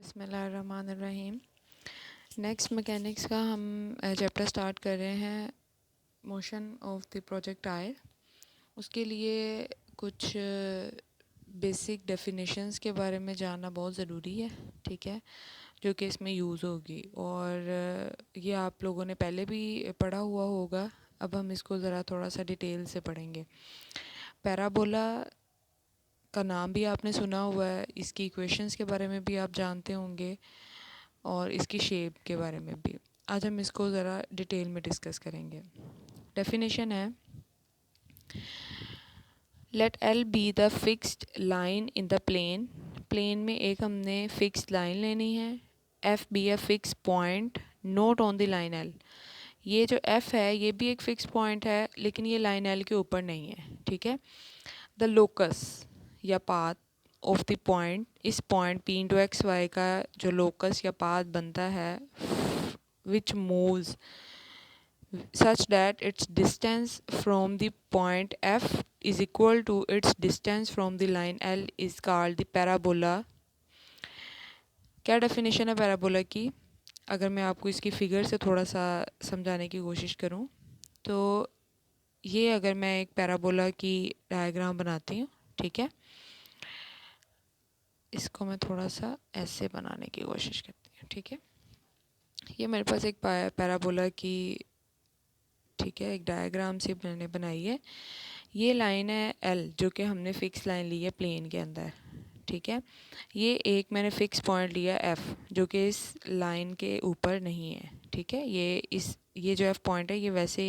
बिस्मिल्लाहिर्रहमानिर्रहीम। Next mechanics का हम चैप्टर स्टार्ट कर रहे हैं, मोशन ऑफ द प्रोजेक्टाइल। उसके लिए कुछ बेसिक डेफिनेशंस के बारे में जानना बहुत ज़रूरी है, ठीक है, जो कि इसमें यूज़ होगी। और ये आप लोगों ने पहले भी पढ़ा हुआ होगा, अब हम इसको ज़रा थोड़ा सा डिटेल से पढ़ेंगे। पैराबोला का नाम भी आपने सुना हुआ है, इसकी इक्वेशंस के बारे में भी आप जानते होंगे और इसकी शेप के बारे में भी। आज हम इसको ज़रा डिटेल में डिस्कस करेंगे। डेफिनेशन है, let L be the fixed line in the plane. Plane में एक हमने फिक्स्ड लाइन लेनी है। F be a fix point note on the line L. ये जो एफ है ये भी एक फिक्स पॉइंट है, लेकिन ये लाइन एल के ऊपर नहीं है, ठीक है। द लोकस या पाथ ऑफ द पॉइंट, इस point P into x y का जो लोकस या पाथ बनता है, which moves such that its distance from the point F is equal to its distance from the line L is called the parabola। क्या definition है parabola की? अगर मैं आपको इसकी फिगर से थोड़ा सा समझाने की कोशिश करूं, तो ये अगर मैं एक पैराबोला की डायग्राम बनाती हूँ, ठीक है, इसको मैं थोड़ा सा ऐसे बनाने की कोशिश करती हूँ, ठीक है। ये मेरे पास एक पैराबोला की, ठीक है, एक डायग्राम से मैंने बनाई है। ये लाइन है एल, जो कि हमने फ़िक्स लाइन ली है प्लेन के अंदर, ठीक है। ये एक मैंने फ़िक्स पॉइंट लिया एफ़, जो कि इस लाइन के ऊपर नहीं है, ठीक है। ये जो एफ़ पॉइंट है ये वैसे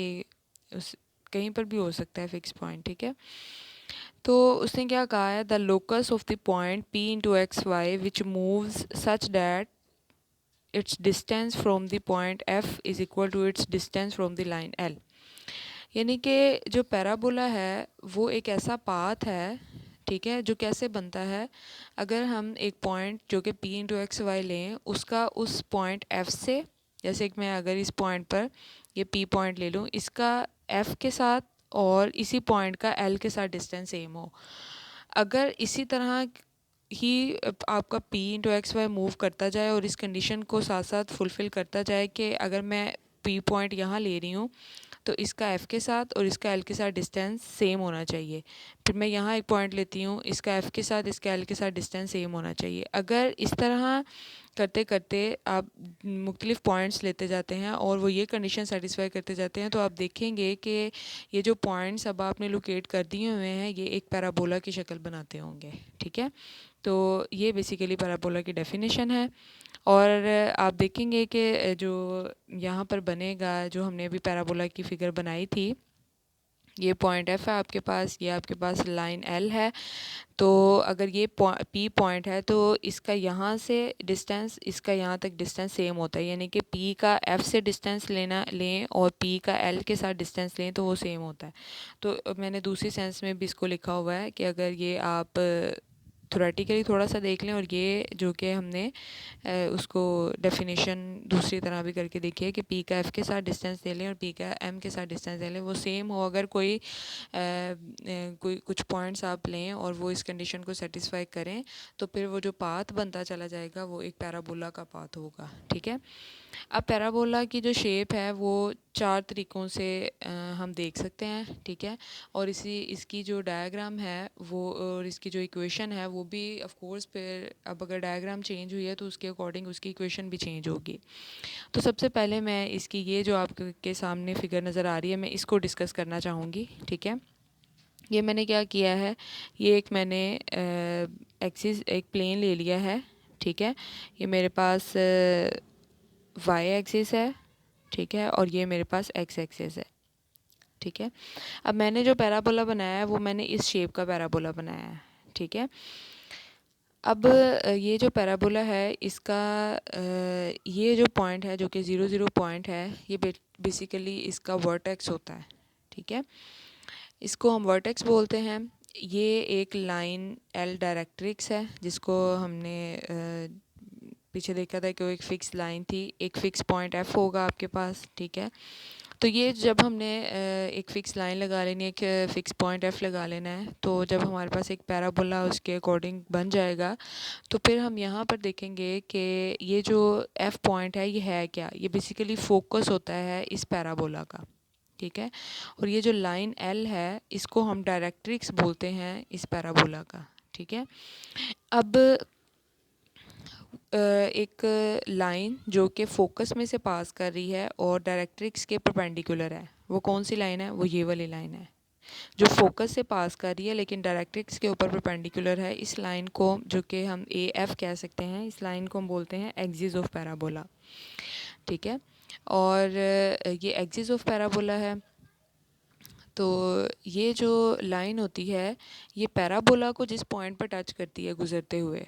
उस कहीं पर भी हो सकता है फ़िक्स पॉइंट, ठीक है। तो उसने क्या कहा है, the locus of the point P into x y which moves such that its distance from the point F is equal to its distance from the line L. यानी कि जो पैराबोला है वो एक ऐसा पाथ है, ठीक है, जो कैसे बनता है, अगर हम एक पॉइंट जो कि पी इंटू एक्स वाई लें, उसका उस पॉइंट एफ से, जैसे कि मैं अगर इस पॉइंट पर ये पी पॉइंट ले लूँ, इसका एफ के साथ और इसी पॉइंट का एल के साथ डिस्टेंस सेम हो। अगर इसी तरह ही आपका P into x y move करता जाए और इस कंडीशन को साथ साथ फुलफ़िल करता जाए कि अगर मैं पी पॉइंट यहाँ ले रही हूँ तो इसका एफ़ के साथ और इसका एल के साथ डिस्टेंस सेम होना चाहिए। फिर मैं यहाँ एक पॉइंट लेती हूँ, इसका एफ़ के साथ इसका एल के साथ डिस्टेंस सेम होना चाहिए। अगर इस तरह करते करते आप मुख्तलिफ़ पॉइंट्स लेते जाते हैं और वो ये कंडीशन सेटिस्फाई करते जाते हैं, तो आप देखेंगे कि ये जो पॉइंट्स अब आपने लोकेट कर दिए हुए हैं ये एक पैराबोला की शक्ल बनाते होंगे, ठीक है। तो ये बेसिकली पैराबोला की डेफिनेशन है। और आप देखेंगे कि जो यहाँ पर बनेगा, जो हमने अभी पैराबोला की फ़िगर बनाई थी, ये पॉइंट एफ है आपके पास, ये आपके पास लाइन एल है। तो अगर ये पी पॉइंट है तो इसका यहाँ से डिस्टेंस, इसका यहाँ तक डिस्टेंस सेम होता है, यानी कि पी का एफ से डिस्टेंस लें और पी का एल के साथ डिस्टेंस लें तो वो सेम होता है। तो मैंने दूसरी सेंस में भी इसको लिखा हुआ है कि अगर ये आप थोरेटिकली थोड़ा सा देख लें और ये जो कि हमने उसको डेफिनेशन दूसरी तरह भी करके देखी है कि पी का एफ़ के साथ डिस्टेंस ले लें और पी का एम के साथ डिस्टेंस ले लें, वो सेम हो। अगर कोई कुछ पॉइंट्स आप लें और वो इस कंडीशन को सेटिस्फाई करें, तो फिर वो जो पाथ बनता चला जाएगा वो एक पैराबोला का पाथ होगा, ठीक है। अब पैराबोला की जो शेप है वो चार तरीक़ों से हम देख सकते हैं, ठीक है। और इसकी जो डायग्राम है वो और इसकी जो इक्वेशन है वो भी ऑफ कोर्स, फिर अब अगर डायग्राम चेंज हुई है तो उसके अकॉर्डिंग उसकी इक्वेशन भी चेंज होगी। तो सबसे पहले मैं इसकी ये जो आपके सामने फ़िगर नज़र आ रही है, मैं इसको डिस्कस करना चाहूँगी, ठीक है। ये मैंने क्या किया है, ये एक मैंने एक्सिस, एक प्लेन ले लिया है, ठीक है। ये मेरे पास वाई एक्सिस है, ठीक है, और ये मेरे पास एक्स एक्सिस है, ठीक है। अब मैंने जो पैराबोला बनाया है वो मैंने इस शेप का पैराबोला बनाया है, ठीक है। अब ये जो पैराबोला है इसका ये जो पॉइंट है जो कि 0 0 पॉइंट है, ये बेसिकली इसका वर्टेक्स होता है, ठीक है। इसको हम वर्टेक्स बोलते हैं। ये एक लाइन एल डायरेक्ट्रिक्स है जिसको हमने पीछे देखा था कि वो एक फ़िक्स लाइन थी, एक फ़िक्स पॉइंट एफ़ होगा आपके पास, ठीक है। तो ये जब हमने एक फ़िक्स लाइन लगा लेनी है, एक फ़िक्स पॉइंट एफ़ लगा लेना है, तो जब हमारे पास एक पैराबोला उसके अकॉर्डिंग बन जाएगा, तो फिर हम यहाँ पर देखेंगे कि ये जो एफ़ पॉइंट है ये है क्या। ये बेसिकली फ़ोकस होता है इस पैराबोला का, ठीक है। और ये जो लाइन एल है इसको हम डायरेक्ट्रिक्स बोलते हैं इस पैराबोला का, ठीक है। अब एक लाइन जो कि फोकस में से पास कर रही है और डायरेक्ट्रिक्स के परपेंडिकुलर है, वो कौन सी लाइन है? वो ये वाली लाइन है जो फोकस से पास कर रही है लेकिन डायरेक्ट्रिक्स के ऊपर परपेंडिकुलर है। इस लाइन को, जो कि हम ए एफ कह सकते हैं, इस लाइन को हम बोलते हैं एक्सिस ऑफ पैराबोला, ठीक है। और ये एक्सिस ऑफ पैराबोला है। तो ये जो लाइन होती है ये पैराबोला को जिस पॉइंट पर टच करती है गुजरते हुए,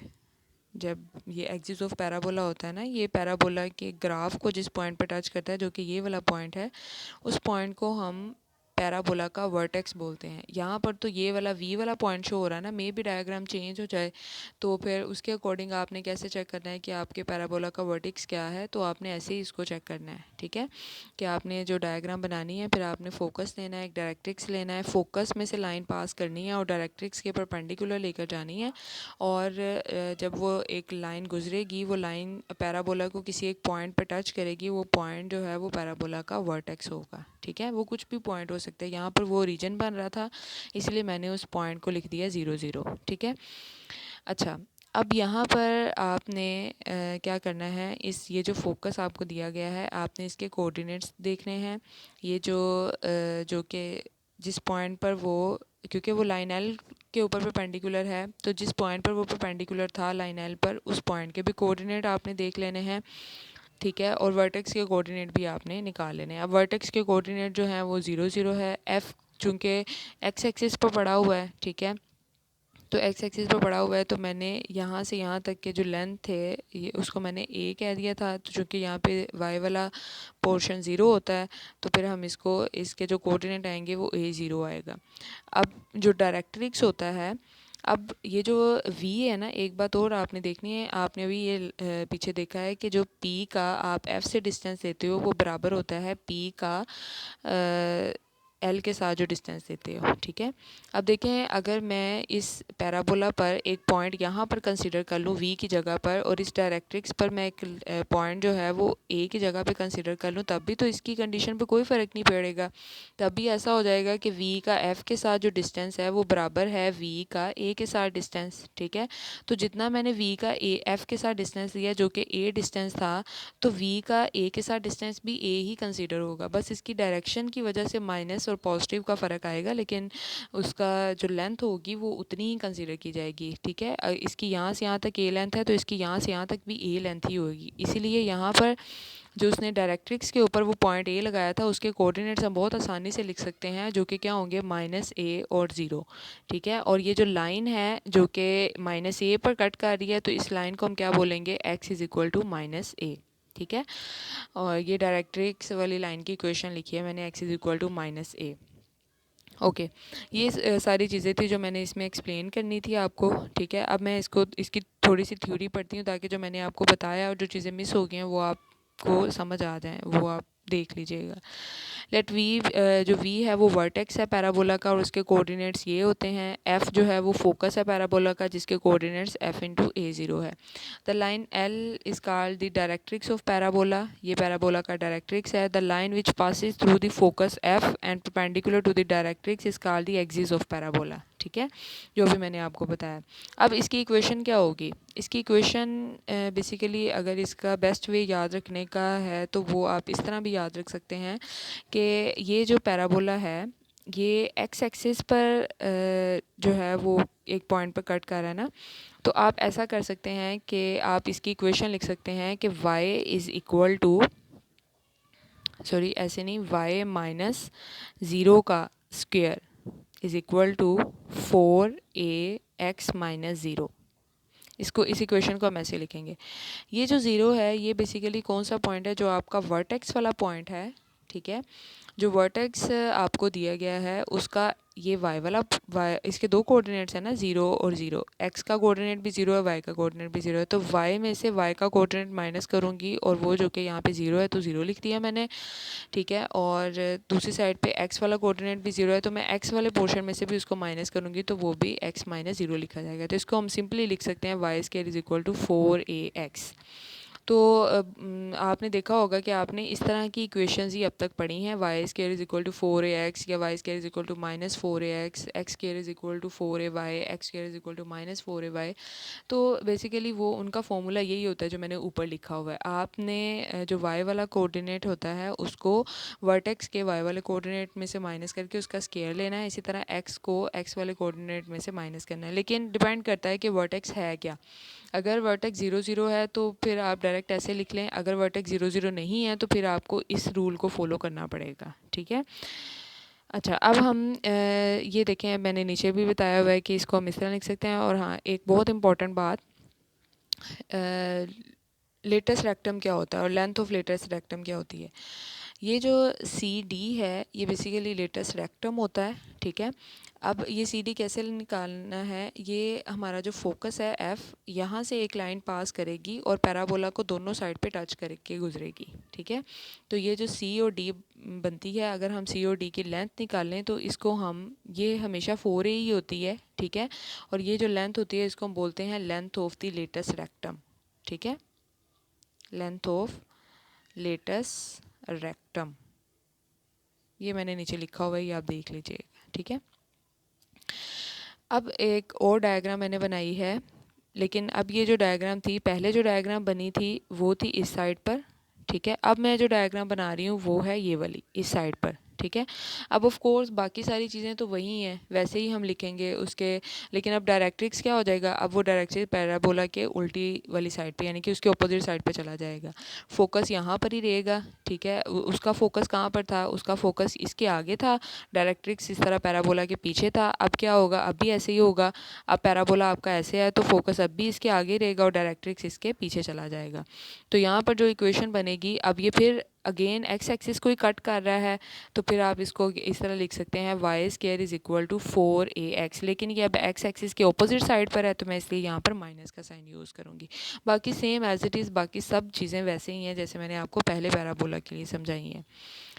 जब ये एक्सिस ऑफ पैराबोला होता है ना, ये पैराबोला के ग्राफ को जिस पॉइंट पर टच करता है, जो कि ये वाला पॉइंट है, उस पॉइंट को हम पैराबोला का वर्टेक्स बोलते हैं। यहाँ पर तो ये वाला वी वाला पॉइंट शो हो रहा है ना, मे बी डायग्राम चेंज हो जाए, तो फिर उसके अकॉर्डिंग आपने कैसे चेक करना है कि आपके पैराबोला का वर्टेक्स क्या है। तो आपने ऐसे ही इसको चेक करना है, ठीक है, कि आपने जो डायग्राम बनानी है, फिर आपने फोकस लेना है, एक डायरेक्ट्रिक्स लेना है, फोकस में से लाइन पास करनी है और डायरेक्ट्रिक्स के परपेंडिकुलर लेकर जानी है। और जब वो एक लाइन गुजरेगी, वो लाइन पैराबोला को किसी एक पॉइंट पर टच करेगी, वो पॉइंट जो है वो पैराबोला का वर्टेक्स होगा, ठीक है। वो कुछ भी पॉइंट हो सकता है, यहाँ पर वो रीजन बन रहा था इसलिए मैंने उस पॉइंट को लिख दिया 0 0, ठीक है। अच्छा, अब यहाँ पर आपने क्या करना है, ये जो फोकस आपको दिया गया है, आपने इसके कोऑर्डिनेट्स देखने हैं। ये जो कि जिस पॉइंट पर वो, क्योंकि वो लाइन एल के ऊपर परपेंडिकुलर है, तो जिस पॉइंट पर वो परपेंडिकुलर था लाइन एल पर, उस पॉइंट के भी कोऑर्डिनेट आपने देख लेने हैं, ठीक है। और वर्टेक्स के कोऑर्डिनेट भी आपने निकाल लेने हैं। अब वर्टेक्स के कोऑर्डिनेट जो हैं वो 0 0 है। एफ़ चूँकि एक्स एक्सिस पर पड़ा हुआ है, ठीक है, तो एक्स एक्सिस पर पड़ा हुआ है, तो मैंने यहाँ से यहाँ तक के जो लेंथ है ये उसको मैंने ए कह दिया था। तो चूँकि यहाँ पे वाई वाला पोर्शन 0 होता है, तो फिर हम इसके जो कोऑर्डिनेट आएंगे वो ए 0 आएगा। अब जो डायरेक्ट्रिक्स होता है, अब ये जो v है ना, एक बात और आपने देखनी है, आपने अभी ये पीछे देखा है कि जो p का आप f से डिस्टेंस लेते हो वो बराबर होता है p का एल के साथ जो डिस्टेंस देते हो, ठीक है। अब देखें, अगर मैं इस पैराबोला पर एक पॉइंट यहाँ पर कंसिडर कर लूँ वी की जगह पर, और इस डायरेक्ट्रिक्स पर मैं एक पॉइंट जो है वो ए की जगह पे कंसिडर कर लूँ, तब भी तो इसकी कंडीशन पे कोई फ़र्क नहीं पड़ेगा। तब भी ऐसा हो जाएगा कि वी का एफ़ के साथ जो डिस्टेंस है वो बराबर है वी का ए के साथ डिस्टेंस, ठीक है। तो जितना मैंने वी का एफ़ के साथ डिस्टेंस दिया, जो कि ए डिस्टेंस था, तो वी का ए के साथ डिस्टेंस भी ए ही कंसिडर होगा। बस इसकी डायरेक्शन की वजह से माइनस और पॉजिटिव का फ़र्क आएगा, लेकिन उसका जो लेंथ होगी वो उतनी ही कंसीडर की जाएगी, ठीक है। इसकी यहाँ से यहाँ तक ए लेंथ है, तो इसकी यहाँ से यहाँ तक भी ए लेंथ ही होगी। इसीलिए यहाँ पर जो उसने डायरेक्ट्रिक्स के ऊपर वो पॉइंट ए लगाया था, उसके कोऑर्डिनेट्स हम बहुत आसानी से लिख सकते हैं, जो कि क्या होंगे, -a और 0, ठीक है। और ये जो लाइन है जो कि -a पर कट कर रही है, तो इस लाइन को हम क्या बोलेंगे, x is equal to -a, ठीक है। और ये डायरेक्ट्रिक्स वाली लाइन की इक्वेशन लिखी है मैंने, x is equal to -a। Okay, ये सारी चीज़ें थी जो मैंने इसमें एक्सप्लेन करनी थी आपको, ठीक है। अब मैं इसकी थोड़ी सी थ्योरी पढ़ती हूँ, ताकि जो मैंने आपको बताया और जो चीज़ें मिस हो गई हैं वो आपको समझ आ जाएँ, वो आप देख लीजिएगा। लेट वी, जो वी है वो वर्टेक्स है पैराबोला का, और उसके कोऑर्डिनेट्स ये होते हैं। एफ़ जो है वो फोकस है पैराबोला का, जिसके कोऑर्डिनेट्स एफ इंटू ए 0 है। The line L is called the directrix of parabola, ये पैराबोला का डायरेक्ट्रिक्स है। The line which passes through the focus F and perpendicular to the directrix is called the axis of parabola, ठीक है, जो भी मैंने आपको बताया। अब इसकी इक्वेशन क्या होगी, इसकी इक्वेशन बेसिकली अगर इसका बेस्ट वे याद रखने का है तो वो आप इस तरह भी याद रख सकते हैं कि ये जो पैराबोला है ये एक्स एक्सिस पर जो है वो एक पॉइंट पर कट कर रहा है ना, तो आप ऐसा कर सकते हैं कि आप इसकी इक्वेशन लिख सकते हैं कि y is equal to, sorry ऐसे नहीं, y माइनस 0 का square is equal to 4ax minus 0। इसको, इस इक्वेशन को हम ऐसे लिखेंगे। ये जो 0 है ये बेसिकली कौन सा पॉइंट है, जो आपका वर्टेक्स वाला पॉइंट है, ठीक है। जो वर्टेक्स आपको दिया गया है उसका ये y वाला इसके दो कोऑर्डिनेट्स हैं ना, 0 और 0, x का कोऑर्डिनेट भी 0 है, y का कोऑर्डिनेट भी 0 है, तो y में से y का कोऑर्डिनेट माइनस करूँगी और वो जो कि यहाँ पे 0 है तो 0 लिख दिया मैंने, ठीक है। और दूसरी साइड पे x वाला कोऑर्डिनेट भी 0 है तो मैं x वाले पोर्शन में से भी उसको माइनस करूँगी तो वो भी x माइनस 0 लिखा जाएगा। तो इसको हम सिंपली लिख सकते हैं y square is equal to 4ax। तो आपने देखा होगा कि आपने इस तरह की इक्वेशंस ही अब तक पढ़ी हैं, y square is equal to 4ax या y square is equal to minus 4ax, x square is equal to 4ay, x square is equal to minus 4ay। तो बेसिकली वो उनका फॉर्मूला यही होता है जो मैंने ऊपर लिखा हुआ है। आपने जो वाई वाला कोऑर्डिनेट होता है उसको वर्टेक्स के वाई वाले कोऑर्डिनेट में से माइनस करके उसका स्क्वायर लेना है, इसी तरह एक्स को एक्स वाले कोऑर्डिनेट में से माइनस करना है। लेकिन डिपेंड करता है कि वर्टेक्स है क्या। अगर वर्टेक्स 0 0 है तो फिर आप डायरेक्ट ऐसे लिख लें, अगर वर्टेक्स 0 0 नहीं है तो फिर आपको इस रूल को फॉलो करना पड़ेगा, ठीक है। अच्छा, अब हम ये देखें, मैंने नीचे भी बताया हुआ है कि इसको हम इस तरह लिख सकते हैं। और हाँ, एक बहुत इंपॉर्टेंट बात, लेटेस्ट रेक्टम क्या होता है और लेंथ ऑफ लेटेस्ट रेक्टम क्या होती है। ये जो सी डी है ये बेसिकली लेटेस्ट रेक्टम होता है, ठीक है। अब ये सी डी कैसे निकालना है, ये हमारा जो फोकस है एफ, यहाँ से एक लाइन पास करेगी और पैराबोला को दोनों साइड पे टच करके गुजरेगी, ठीक है। तो ये जो सी और डी बनती है, अगर हम सी और डी की लेंथ निकालें तो इसको हम, ये हमेशा 4a ही होती है, ठीक है। और ये जो लेंथ होती है इसको हम बोलते हैं length of the latus rectum, ठीक है, लेंथ ऑफ लेटेस्ट रेक्टम। ये मैंने नीचे लिखा हुआ है, ये आप देख लीजिएगा, ठीक है। अब एक और डायग्राम मैंने बनाई है, लेकिन अब ये जो डायग्राम थी, पहले जो डायग्राम बनी थी वो थी इस साइड पर, ठीक है। अब मैं जो डायग्राम बना रही हूँ वो है ये वाली इस साइड पर, ठीक है। अब ऑफ कोर्स बाकी सारी चीज़ें तो वही हैं, वैसे ही हम लिखेंगे उसके, लेकिन अब डायरेक्ट्रिक्स क्या हो जाएगा, अब वो डायरेक्ट्रिक्स पैराबोला के उल्टी वाली साइड पे, यानी कि उसके ऑपोजिट साइड पे चला जाएगा। फोकस यहाँ पर ही रहेगा, ठीक है। उसका फोकस कहाँ पर था, उसका फोकस इसके आगे था, डायरेक्ट्रिक्स इस तरह पैराबोला के पीछे था। अब क्या होगा, अब भी ऐसे ही होगा। अब पैराबोला आपका ऐसे है तो फोकस अब भी इसके आगे रहेगा और डायरेक्ट्रिक्स इसके पीछे चला जाएगा। तो यहाँ पर जो इक्वेशन बनेगी, अब ये फिर अगेन एक्स एक्सिस को ही कट कर रहा है, तो फिर आप इसको इस तरह लिख सकते हैं y square is equal to 4ax। लेकिन ये अब एक्स एक्सिस के ऑपोजिट साइड पर है तो मैं इसलिए यहाँ पर माइनस का साइन यूज़ करूँगी। बाकी सेम एज इट इज़, बाकी सब चीज़ें वैसे ही हैं जैसे मैंने आपको पहले पैराबोला के लिए समझाई हैं।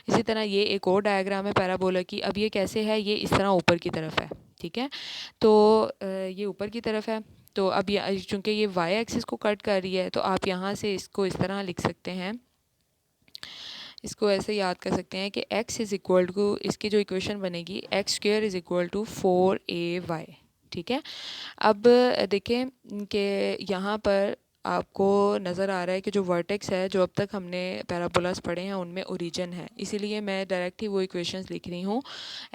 इसी तरह ये एक और डायग्राम है पैराबोला की। अब ये कैसे है, ये इस तरह ऊपर की तरफ है, ठीक है। तो ये ऊपर की तरफ है, तो अब ये चूँकि ये वाई एक्सिस को कट कर रही है तो आप यहाँ से इसको इस तरह लिख सकते हैं, इसको ऐसे याद कर सकते हैं कि x इज़ इक्वल टू, इसकी जो इक्वेशन बनेगी x square is equal to 4ay, ठीक है। अब देखें कि यहाँ पर आपको नज़र आ रहा है कि जो वर्टेक्स है, जो अब तक हमने पैराबोलास पढ़े हैं उनमें ओरिजिन है, इसीलिए मैं डायरेक्ट ही वो इक्वेशंस लिख रही हूँ,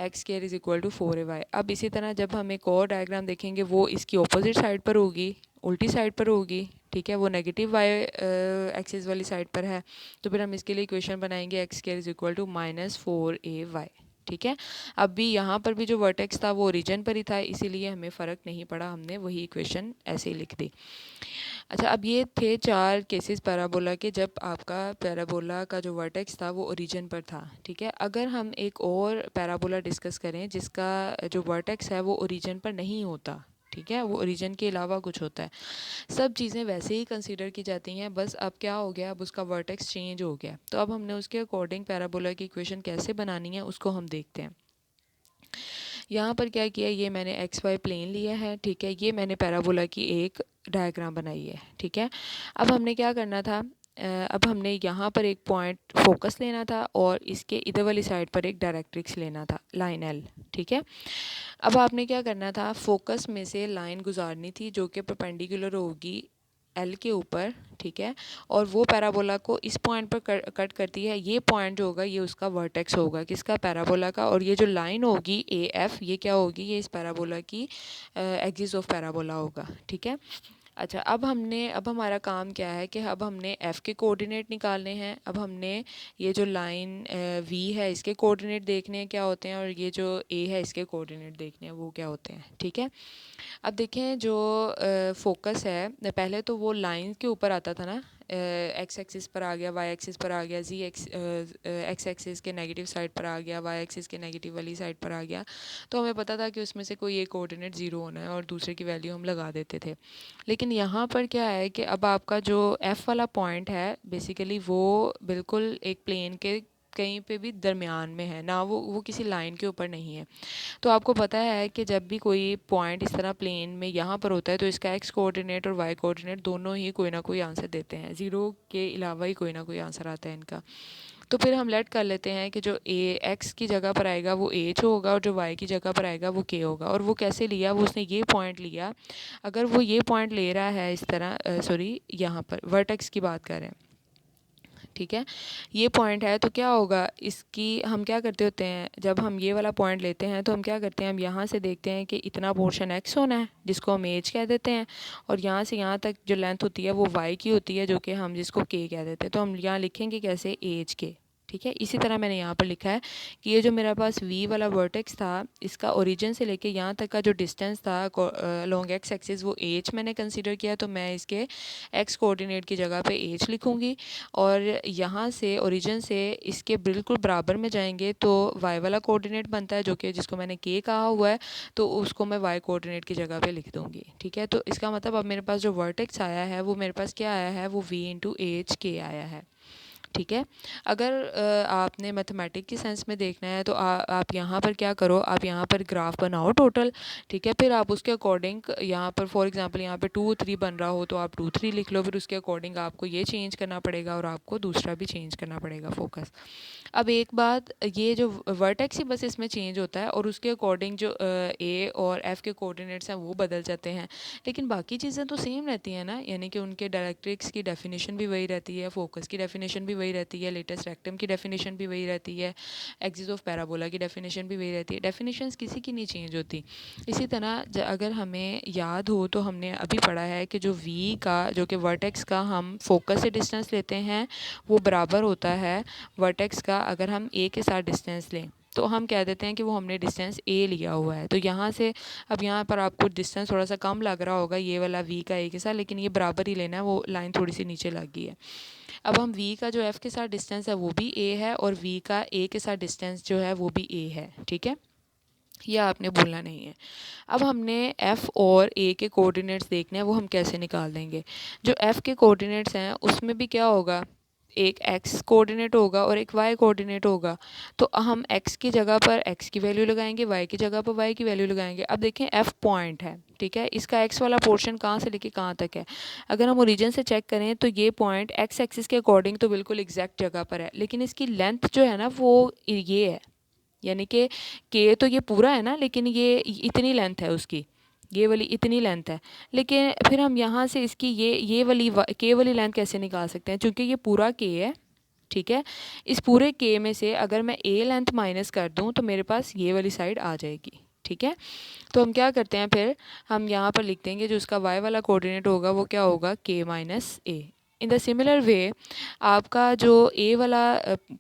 x square is equal to 4ay। अब इसी तरह जब हम एक और डायग्राम देखेंगे वो इसकी ऑपोजिट साइड पर होगी, उल्टी साइड पर होगी, ठीक है, वो नेगेटिव वाई एक्सिस वाली साइड पर है। तो फिर हम इसके लिए इक्वेशन बनाएंगे x square is equal to minus 4ay, ठीक है। अब भी यहाँ पर भी जो वर्टेक्स था वो ओरिजिन पर ही था, इसीलिए हमें फ़र्क नहीं पड़ा, हमने वही इक्वेशन ऐसे ही लिख दी। अच्छा, अब ये थे 4 केसेस पैराबोला के जब आपका पैराबोला का जो वर्टेक्स था वो ओरिजिन पर था, ठीक है। अगर हम एक और पैराबोला डिस्कस करें जिसका जो वर्टेक्स है वो ओरिजिन पर नहीं होता, ठीक है, वो ओरिजिन के अलावा कुछ होता है, सब चीज़ें वैसे ही कंसीडर की जाती हैं, बस अब क्या हो गया, अब उसका वर्टेक्स चेंज हो गया। तो अब हमने उसके अकॉर्डिंग पैराबोला की इक्वेशन कैसे बनानी है उसको हम देखते हैं। यहाँ पर क्या किया, ये मैंने एक्स वाई प्लेन लिया है, ठीक है, ये मैंने पैराबोला की एक डायग्राम बनाई है, ठीक है। अब हमने क्या करना था, अब हमने यहाँ पर एक पॉइंट फोकस लेना था और इसके इधर वाली साइड पर एक डायरेक्ट्रिक्स लेना था, लाइन एल, ठीक है। अब आपने क्या करना था, फोकस में से लाइन गुजारनी थी जो कि परपेंडिकुलर होगी एल के ऊपर, ठीक है, और वो पैराबोला को इस पॉइंट पर कट करती है। ये पॉइंट जो होगा ये उसका वर्टेक्स होगा किसका, पैराबोला का, और ये जो लाइन होगी ए एफ, ये क्या होगी, ये इस पैराबोला की एक्सिस ऑफ पैराबोला होगा, ठीक है। अच्छा, अब हमारा काम क्या है कि अब हमने एफ़ के कोऑर्डिनेट निकालने हैं। अब हमने ये जो लाइन वी है इसके कोऑर्डिनेट देखने हैं क्या होते हैं, और ये जो ए है इसके कोऑर्डिनेट देखने हैं वो क्या होते हैं, ठीक है। अब देखें जो फोकस है, पहले तो वो लाइन के ऊपर आता था ना, एक्स एक्सिस पर आ गया, वाई एक्सिस पर आ गया, एक्स एक्सिस के नेगेटिव साइड पर आ गया, वाई एक्सिस के नेगेटिव वाली साइड पर आ गया, तो हमें पता था कि उसमें से कोई एक कोऑर्डिनेट ज़ीरो होना है और दूसरे की वैल्यू हम लगा देते थे। लेकिन यहाँ पर क्या है कि अब आपका जो एफ़ वाला पॉइंट है बेसिकली वो बिल्कुल एक प्लेन के कहीं पे भी दरमियान में है ना, वो किसी लाइन के ऊपर नहीं है। तो आपको पता है कि जब भी कोई पॉइंट इस तरह प्लेन में यहाँ पर होता है तो इसका एक्स कोऑर्डिनेट और वाई कोऑर्डिनेट दोनों ही कोई ना कोई आंसर देते हैं, ज़ीरो के अलावा ही कोई ना कोई आंसर आता है इनका। तो फिर हम लेट कर लेते हैं कि जो ए एक्स की जगह पर आएगा वो एच होगा और जो वाई की जगह पर आएगा वो के होगा। और वो कैसे लिया, वो उसने ये पॉइंट लिया, अगर वो ये पॉइंट ले रहा है इस तरह, सॉरी यहाँ पर वर्टेक्स की बात कर रहे हैं, ठीक है, ये पॉइंट है, तो क्या होगा इसकी, हम क्या करते होते हैं जब हम ये वाला पॉइंट लेते हैं तो हम क्या करते हैं, हम यहाँ से देखते हैं कि इतना पोर्शन एक्स होना है जिसको हम एज कह देते हैं, और यहाँ से यहाँ तक जो लेंथ होती है वो वाई की होती है जो कि हम जिसको के कह देते हैं। तो हम यहाँ लिखेंगे कैसे, एज के, ठीक है। इसी तरह मैंने यहाँ पर लिखा है कि ये जो मेरे पास वी वाला वर्टेक्स था इसका ओरिजिन से लेके यहाँ तक का जो डिस्टेंस था लॉन्ग एक्स एक्सिस वो एच मैंने कंसीडर किया, तो मैं इसके एक्स कोऑर्डिनेट की जगह पे एच लिखूँगी। और यहाँ से ओरिजिन से इसके बिल्कुल बराबर में जाएंगे तो वाई वाला कोऑर्डिनेट बनता है जो कि जिसको मैंने के कहा हुआ है, तो उसको मैं वाई कोऑर्डिनेट की जगह पे लिख दूँगी, ठीक है। तो इसका मतलब अब मेरे पास जो वर्टेक्स आया है वो मेरे पास क्या आया है, वो वी इंटू एच के आया है, ठीक है। अगर आपने मैथमेटिक की सेंस में देखना है तो आप यहाँ पर क्या करो, आप यहाँ पर ग्राफ बनाओ टोटल, ठीक है। फिर आप उसके अकॉर्डिंग यहाँ पर फॉर एग्जांपल यहाँ पे 2 3 बन रहा हो तो आप 2 3 लिख लो, फिर उसके अकॉर्डिंग आपको ये चेंज करना पड़ेगा और आपको दूसरा भी चेंज करना पड़ेगा फोकस। अब एक बात, ये जो वर्टेक्स ही बस इसमें चेंज होता है और उसके अकॉर्डिंग जो ए और एफ़ के कोऑर्डिनेट्स हैं वो बदल जाते हैं, लेकिन बाकी चीज़ें तो सेम रहती हैं ना, यानी कि उनके डायरेक्ट्रिक्स की डेफिनेशन भी वही रहती है, फोकस की डेफिनेशन भी वही रहती है, लेटेस्ट रेक्टम की डेफिनेशन भी वही रहती है, एक्सिस ऑफ पैराबोला की डेफिनेशन भी वही रहती है, डेफिनेशंस किसी की नहीं चेंज होती। इसी तरह अगर हमें याद हो तो हमने अभी पढ़ा है कि जो वी का, जो कि वर्टेक्स का हम फोकस से डिस्टेंस लेते हैं वो बराबर होता है वर्टेक्स का अगर हम ए के साथ डिस्टेंस लें, तो हम कह देते हैं कि वो हमने डिस्टेंस ए लिया हुआ है। तो यहाँ से अब यहाँ पर आपको डिस्टेंस थोड़ा सा कम लग रहा होगा ये वाला वी का ए के साथ, लेकिन ये बराबर ही लेना है, वो लाइन थोड़ी सी नीचे लग गई है। अब हम वी का जो एफ़ के साथ डिस्टेंस है वो भी ए है और वी का ए के साथ डिस्टेंस जो है वो भी ए है, ठीक है, ये आपने भूलना नहीं है। अब हमने एफ़ और ए के कोऑर्डिनेट्स देखने हैं, वो हम कैसे निकाल देंगे। जो एफ़ के कोऑर्डिनेट्स हैं उसमें भी क्या होगा, एक एक्स कोऑर्डिनेट होगा और एक वाई कोऑर्डिनेट होगा, तो हम एक्स की जगह पर एक्स की वैल्यू लगाएंगे, वाई की जगह पर वाई की वैल्यू लगाएंगे। अब देखें एफ़ पॉइंट है, ठीक है, इसका एक्स वाला पोर्शन कहाँ से लेके कहाँ तक है, अगर हम ओरिजिन से चेक करें तो ये पॉइंट एक्स एक्सिस के अकॉर्डिंग तो बिल्कुल एग्जैक्ट जगह पर है, लेकिन इसकी लेंथ जो है ना वो ये है, यानी कि के तो ये पूरा है ना, लेकिन ये इतनी लेंथ है उसकी, ये वाली इतनी लेंथ है। लेकिन फिर हम यहाँ से इसकी ये वाली के वाली लेंथ कैसे निकाल सकते हैं, क्योंकि ये पूरा के है, ठीक है। इस पूरे के में से अगर मैं ए लेंथ माइनस कर दूँ तो मेरे पास ये वाली साइड आ जाएगी, ठीक है। तो हम क्या करते हैं, फिर हम यहाँ पर लिख देंगे जो उसका वाई वाला कोऑर्डिनेट होगा वो क्या होगा, के minus A. In the similar way आपका जो ए वाला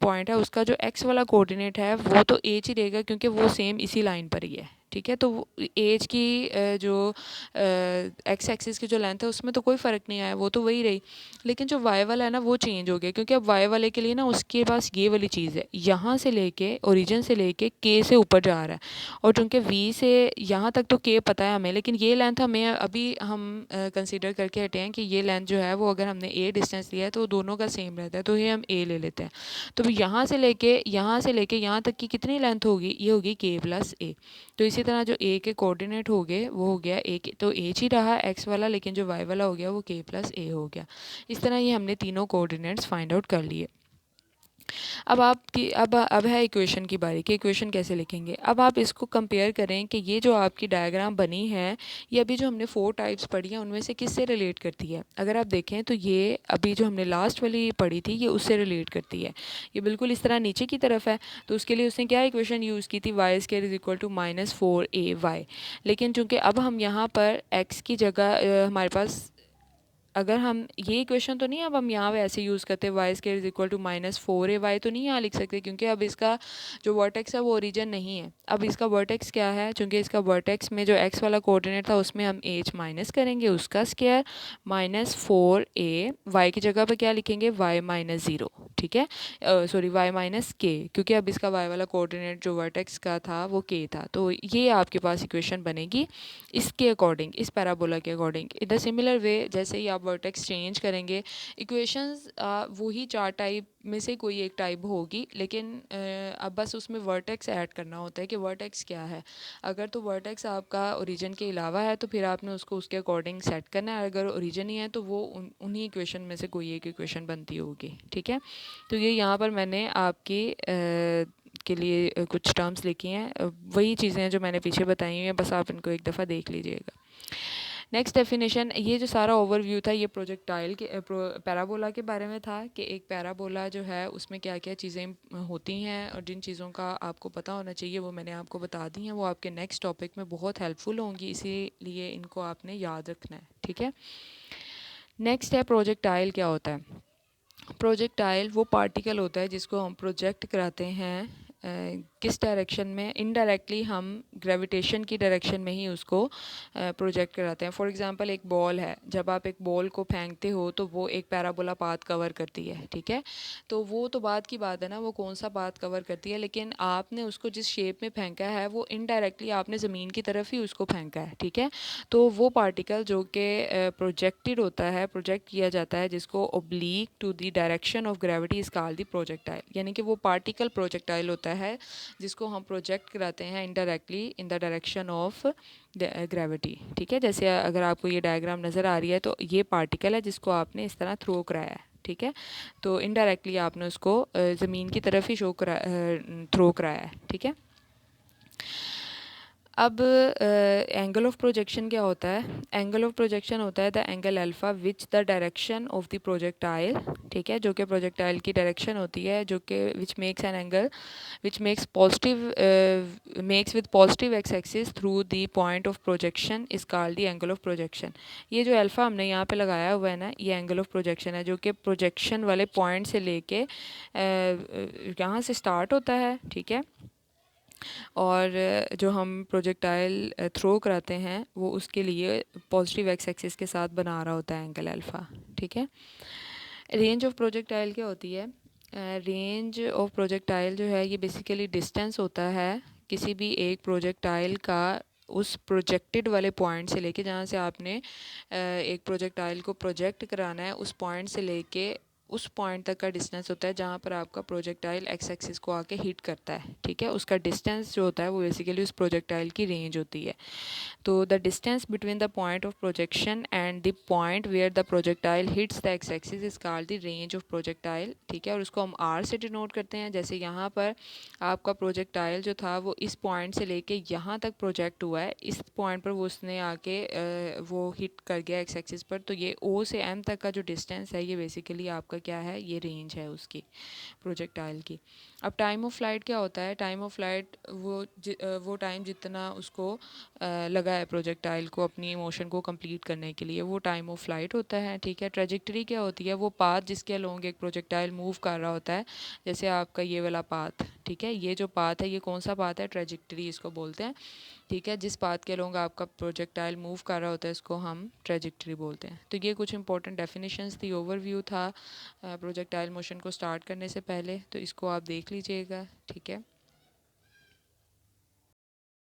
पॉइंट है उसका जो एक्स वाला कोऑर्डिनेट है वो तो एच ही रहेगा, क्योंकि वो सेम इसी लाइन पर ही है, ठीक है। तो एज की जो एक्स एक्सिस की जो लेंथ है उसमें तो कोई फ़र्क नहीं आया, वो तो वही रही, लेकिन जो वाई वाला है ना वो चेंज हो गया, क्योंकि अब वाई वाले के लिए ना उसके पास ये वाली चीज़ है, यहाँ से लेके ओरिजिन से लेके के से ऊपर जा रहा है, और चूँकि वी से यहाँ तक तो के पता है हमें, लेकिन ये लेंथ हमें अभी हम कंसीडर करके हटे हैं कि ये लेंथ जो है वो अगर हमने ए डिस्टेंस लिया है तो दोनों का सेम रहता है, तो ये हम ए ले लेते हैं। तो यहाँ से लेके यहाँ तक की कितनी लेंथ होगी, ये होगी के प्लस ए। तो इसी तरह जो ए के कोऑर्डिनेट हो गए वो हो गया ए के, तो एच ही रहा एक्स वाला, लेकिन जो वाई वाला हो गया वो के प्लस ए हो गया। इस तरह ये हमने तीनों कोऑर्डिनेट्स फाइंड आउट कर लिए। अब है इक्वेशन की बारी कि इक्वेशन कैसे लिखेंगे। अब आप इसको कंपेयर करें कि ये जो आपकी डायग्राम बनी है ये अभी जो हमने 4 टाइप्स पढ़ी हैं उनमें से किससे रिलेट करती है। अगर आप देखें तो ये अभी जो हमने लास्ट वाली पढ़ी थी ये उससे रिलेट करती है, ये बिल्कुल इस तरह नीचे की तरफ है, तो उसके लिए उसने क्या इक्वेशन यूज़ की थी, y square is equal to -4ay। लेकिन चूँकि अब हम यहाँ पर एक्स की जगह हमारे पास अगर हम ये इक्वेशन तो नहीं, अब हम यहाँ पे ऐसे यूज़ करते हैं y square is equal to -4ay, तो नहीं यहाँ लिख सकते क्योंकि अब इसका जो वर्टेक्स है वो ओरिजिन नहीं है। अब इसका वर्टेक्स क्या है, चूँकि इसका वर्टेक्स में जो एक्स वाला कोऑर्डिनेट था उसमें हम एच माइनस करेंगे, उसका स्केयर -4a, वाई की जगह पर क्या लिखेंगे y-0, ठीक है, सॉरी y-k, क्योंकि अब इसका वाई वाला कोऑर्डिनेट जो वर्टेक्स का था वो k था। तो ये आपके पास इक्वेशन बनेगी इसके अकॉर्डिंग, इस पैराबोला के according. In the similar way जैसे ही आप वर्टेक्स चेंज करेंगे, इक्वेशंस वही चार टाइप में से कोई एक टाइप होगी, लेकिन अब बस उसमें वर्टेक्स ऐड करना होता है कि वर्टेक्स क्या है। अगर तो वर्टेक्स आपका ओरिजिन के अलावा है तो फिर आपने उसको उसके अकॉर्डिंग सेट करना है, अगर ओरिजिन ही है तो वो उन्हीं इक्वेशन में से कोई एक इक्वेशन बनती होगी, ठीक है। तो ये यहाँ पर मैंने आपकी के लिए कुछ टर्म्स लिखी हैं, वही चीज़ें हैं जो मैंने पीछे बताई हुई हैं, बस आप इनको एक दफ़ा देख लीजिएगा। नेक्स्ट डेफिनेशन, ये जो सारा ओवरव्यू था ये प्रोजेक्टाइल के पैराबोला के बारे में था कि एक पैराबोला जो है उसमें क्या क्या चीज़ें होती हैं, और जिन चीज़ों का आपको पता होना चाहिए वो मैंने आपको बता दी हैं, वो आपके नेक्स्ट टॉपिक में बहुत हेल्पफुल होंगी, इसीलिए इनको आपने याद रखना है, ठीक है। नेक्स्ट है प्रोजेक्टाइल क्या होता है। प्रोजेक्टाइल वो पार्टिकल होता है जिसको हम प्रोजेक्ट कराते हैं किस डायरेक्शन में, इनडायरेक्टली हम ग्रेविटेशन की डायरेक्शन में ही उसको प्रोजेक्ट कराते हैं। फॉर एग्जांपल एक बॉल है, जब आप एक बॉल को फेंकते हो तो वो एक पैराबोला पाथ कवर करती है, ठीक है। तो वो तो बात की बात है ना, वो कौन सा पाथ कवर करती है, लेकिन आपने उसको जिस शेप में फेंका है वो इनडायरेक्टली आपने ज़मीन की तरफ ही उसको फेंका है, ठीक है। तो वो पार्टिकल जो कि प्रोजेक्टेड होता है, प्रोजेक्ट किया जाता है, जिसको oblique to the direction of gravity is called the projectile, यानी कि वो पार्टिकल प्रोजेक्टाइल होता है जिसको हम प्रोजेक्ट कराते हैं indirectly in the direction of gravity, ठीक है। जैसे अगर आपको ये डायग्राम नज़र आ रही है तो ये पार्टिकल है जिसको आपने इस तरह थ्रो कराया है, ठीक है। तो इनडायरेक्टली आपने उसको ज़मीन की तरफ ही थ्रो कराया है, ठीक है। अब एंगल ऑफ प्रोजेक्शन क्या होता है। एंगल ऑफ प्रोजेक्शन होता है the angle alpha which the direction of the projectile, ठीक है, जो कि प्रोजेक्टाइल की डायरेक्शन होती है, जो कि which makes an angle which makes positive makes with positive x axis through the point of projection is called the angle of projection. ये जो अल्फ़ा हमने यहाँ पे लगाया हुआ है ना, ये एंगल ऑफ प्रोजेक्शन है, जो कि प्रोजेक्शन वाले पॉइंट से लेके यहाँ से स्टार्ट होता है, ठीक है, और जो हम प्रोजेक्टाइल थ्रो कराते हैं वो उसके लिए पॉजिटिव एक्स एक्सिस के साथ बना रहा होता है एंगल अल्फ़ा, ठीक है। रेंज ऑफ प्रोजेक्टाइल क्या होती है। रेंज ऑफ प्रोजेक्टाइल जो है ये बेसिकली डिस्टेंस होता है किसी भी एक प्रोजेक्टाइल का उस प्रोजेक्टेड वाले पॉइंट से लेके, जहाँ से आपने एक प्रोजेक्टाइल को प्रोजेक्ट कराना है, उस पॉइंट से लेके उस पॉइंट तक का डिस्टेंस होता है जहाँ पर आपका प्रोजेक्टाइल एक्स एक्सिस को आके हिट करता है, ठीक है। उसका डिस्टेंस जो होता है वो बेसिकली उस प्रोजेक्टाइल की रेंज होती है। तो the distance between the point of projection and the point where the projectile hits the x axis is called the range of projectile, ठीक है। और उसको हम आर से डिनोट करते हैं। जैसे यहाँ पर आपका प्रोजेक्टाइल जो था वो इस पॉइंट से लेके यहाँ तक प्रोजेक्ट हुआ है, इस पॉइंट पर वो उसने आके वो हिट कर गया एक्स एक्सिस पर, तो ये ओ से एम तक का जो डिस्टेंस है ये बेसिकली आपका क्या है, ये रेंज है उसकी प्रोजेक्टाइल की। अब टाइम ऑफ फ्लाइट क्या होता है। टाइम ऑफ फ्लाइट वो टाइम जितना उसको लगा है प्रोजेक्टाइल को अपनी मोशन को कंप्लीट करने के लिए, वो टाइम ऑफ फ्लाइट होता है, ठीक है। ट्रेजेक्टरी क्या होती है, वो पाथ जिसके अलोंग एक प्रोजेक्टाइल मूव कर रहा होता है, जैसे आपका ये वाला पाथ, ठीक है, ये जो पाथ है ये कौन सा पाथ है, ट्रेजेक्टरी इसको बोलते हैं, ठीक है। जिस पाथ के अलोंग आपका प्रोजेक्टाइल मूव कर रहा होता है इसको हम ट्रेजेक्टरी बोलते हैं। तो ये कुछ इंपॉर्टेंट डेफिनेशंस थी, ओवरव्यू था प्रोजेक्टाइल मोशन को स्टार्ट करने से पहले, तो इसको आप देख लीजिएगा, ठीक है।